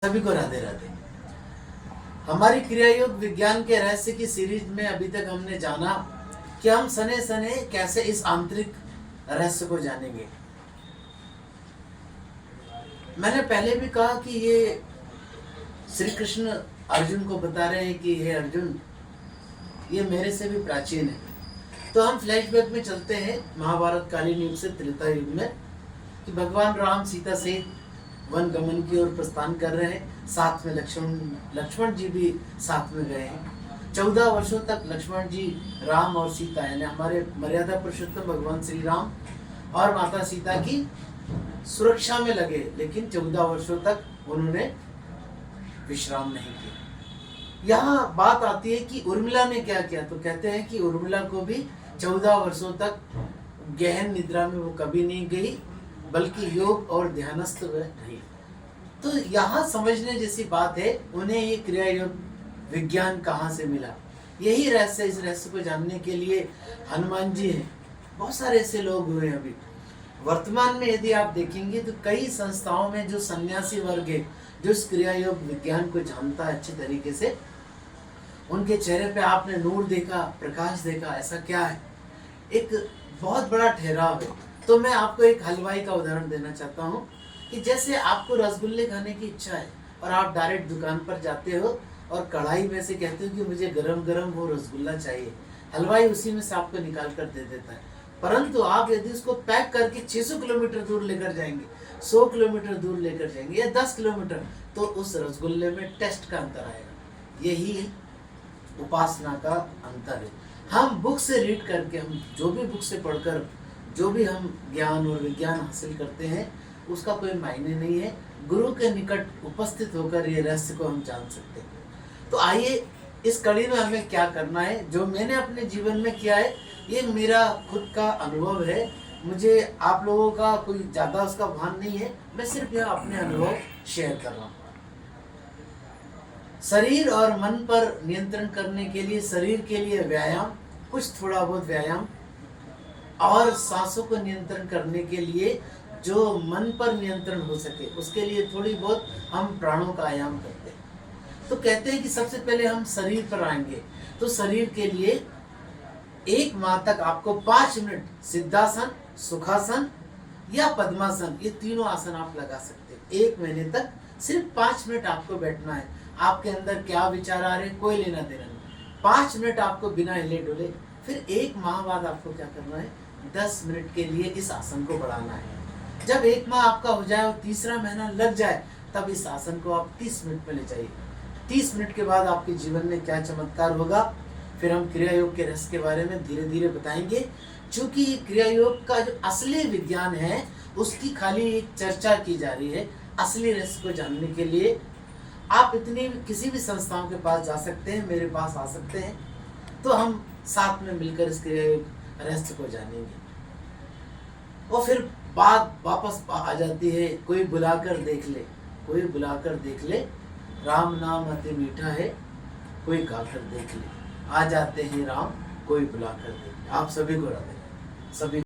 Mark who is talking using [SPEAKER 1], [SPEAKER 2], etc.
[SPEAKER 1] सभी को राधे राधे। हमारी क्रिया योग विज्ञान के रहस्य की सीरीज में अभी तक हमने जाना कि हम सने सने कैसे इस आंतरिक रहस्य को जानेंगे। मैंने पहले भी कहा कि ये श्री कृष्ण अर्जुन को बता रहे हैं कि हे अर्जुन, ये मेरे से भी प्राचीन है। तो हम फ्लैशबैक में चलते हैं महाभारत कालीन युग से त्रेता युग में, कि भगवान राम सीता से वन गमन की ओर प्रस्थान कर रहे हैं। साथ में लक्ष्मण जी भी साथ में गए हैं। 14 वर्षों तक लक्ष्मण जी, राम और सीता यानी हमारे मर्यादा पुरुषोत्तम भगवान श्री राम और माता सीता की सुरक्षा में लगे, लेकिन 14 वर्षों तक उन्होंने विश्राम नहीं किया। यहाँ बात आती है कि उर्मिला ने क्या किया, तो कहते हैं कि उर्मिला को भी 14 वर्षों तक गहन निद्रा में वो कभी नहीं गई, बल्कि योग और ध्यानस्थ रही। तो यहाँ समझने जैसी बात है, उन्हें ये क्रिया योग विज्ञान कहाँ से मिला, यही रहस्य। इस रहस्य को जानने के लिए हनुमान जी हैं, बहुत सारे ऐसे लोग हुए अभी वर्तमान में। यदि आप देखेंगे तो कई संस्थाओं में जो सन्यासी वर्ग है, जो इस क्रिया योग विज्ञान को जानता है अच्छे तरीके से, उनके चेहरे पे आपने नूर देखा, प्रकाश देखा। ऐसा क्या है? एक बहुत बड़ा ठहराव है। तो मैं आपको एक हलवाई का उदाहरण देना चाहता हूँ कि जैसे आपको रसगुल्ले खाने की इच्छा है और आप डायरेक्ट दुकान पर जाते हो और कढ़ाई में से कहते हो कि मुझे गरम गरम वो रसगुल्ला चाहिए, हलवाई उसी में से आपको निकाल कर दे देता है। परंतु आप यदि उसको पैक करके 600 किलोमीटर दूर लेकर जाएंगे, 100 किलोमीटर दूर लेकर जाएंगे या 10 किलोमीटर, तो उस रसगुल्ले में टेस्ट का अंतर आएगा। यही उपासना का अंतर है। हम बुक से रीड करके, हम जो भी बुक से पढ़कर जो भी हम ज्ञान और विज्ञान हासिल करते हैं, उसका कोई मायने नहीं है। गुरु के निकट उपस्थित होकर ये रहस्य को हम जान सकते हैं। तो आइए इस कड़ी में हमें क्या करना है, जो मैंने अपने जीवन में किया है, ये मेरा खुद का अनुभव है। मुझे आप लोगों का कोई ज़्यादा उसका भान नहीं है, मैं सिर्फ यह अपने अनुभव शेयर कर रहा हूँ। शरीर और मन पर नियंत्रण करने के लिए, शरीर के लिए व्यायाम, कुछ थोड़ा बहुत व्यायाम, और सांसों को नियंत्रण करने के लिए जो मन पर नियंत्रण हो सके, उसके लिए थोड़ी बहुत हम प्राणों का आयाम करते हैं। तो कहते हैं कि सबसे पहले हम शरीर पर आएंगे। तो शरीर के लिए 1 माह तक आपको 5 मिनट सिद्धासन, सुखासन या पद्मासन, ये तीनों आसन आप लगा सकते हैं। 1 महीने तक सिर्फ 5 मिनट आपको बैठना है। आपके अंदर क्या विचार आ रहे हैं, कोई लेना देना नहीं। 5 मिनट आपको बिना हिले डुले, फिर 1 माह बाद आपको क्या करना है, 10 मिनट के लिए इस आसन को बढ़ाना है। जब 1 माह आपका हो जाए और तीसरा महीना लग जाए, तब इस आसन को आप 30 मिनट में ले जाइए। 30 मिनट के बाद आपके जीवन में क्या चमत्कार होगा, फिर हम क्रिया योग के रहस्य के बारे में धीरे धीरे बताएंगे। क्योंकि क्रिया योग का जो असली विज्ञान है, उसकी खाली एक चर्चा की जा रही है। असली रहस्य को जानने के लिए आप किसी भी संस्थाओं के पास जा सकते हैं, मेरे पास आ सकते हैं, तो हम साथ में मिलकर इस क्रिया योग रहस्य को जानेंगे। और फिर बात वापस आ जाती है, कोई बुलाकर देख ले, कोई बुलाकर देख ले, राम नाम अति मीठा है, कोई गाकर देख ले, आ जाते हैं राम, कोई बुलाकर देख ले। आप सभी को राधे, सभी